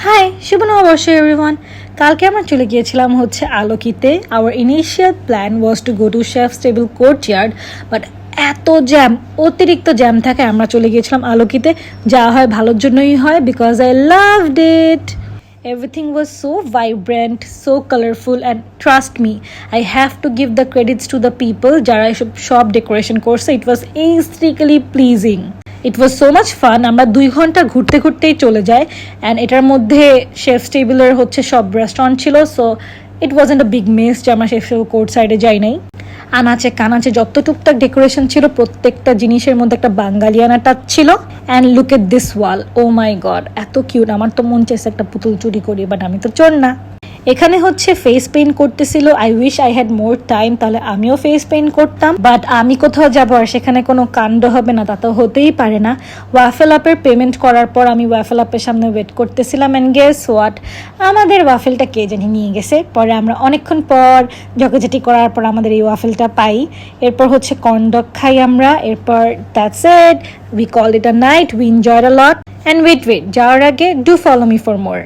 High শুভ নববর্ষ everyone. কালকে আমরা চলে গিয়েছিলাম হচ্ছে আলোকিতে। Our initial plan was to go to chef's table courtyard, but এত জ্যাম, অতিরিক্ত জ্যাম থাকে আমরা চলে গিয়েছিলাম আলোকিতে। যা হয় ভালোর জন্যই হয়, because I loved it. Everything was so vibrant, so colorful, and trust me, I have to give the credits to the people যারা এসব সব ডেকোরেশন করছে। It was aesthetically pleasing. It was so much fun. আমরা 2 ঘন্টা ঘুরতে ঘুরতেই চলে যাই, অ্যান্ড এটার মধ্যে শেফস টেবিলের হচ্ছে সব রেস্টুরেন্ট ছিল, so it wasn't a big mess যে আমরা শেফস টেবিল কোর্ট সাইডে যাই নাই। আনাচে কানাচে যত টুকটাক ডেকোরেশন ছিল প্রত্যেকটা জিনিসের মধ্যে একটা বাঙালিয়ানা টাচ ছিল। And look at this wall, oh my god, এত কিউট। আমার তো মন চাইছে একটা পুতুল চুরি করি, বাট আমি তো চোর না। এখানে হচ্ছে ফেস পেইন্ট করতেছিল। I wish I had more time, তাহলে আমিও ফেস পেইন্ট করতাম, বাট আমি কোথাও যাবো আর সেখানে কোনো কাণ্ড হবে না, তা তো হতেই পারে না। ওয়াফেল আপের পেমেন্ট করার পর আমি ওয়াফেল আপের সামনে ওয়েট করতেছিলাম, অ্যান্ড গেস হোয়াট, আমাদের ওয়াফেলটা কে জানি নিয়ে গেছে। পরে আমরা অনেকক্ষণ পর ঝগড়াঝাটি করার পর আমাদের এই ওয়াফেলটা পাই। এরপর হচ্ছে কর্নডগ খাই আমরা। এরপর that's it, we call it a night, we enjoyed a lot. And wait যাওয়ার আগে do follow me for more.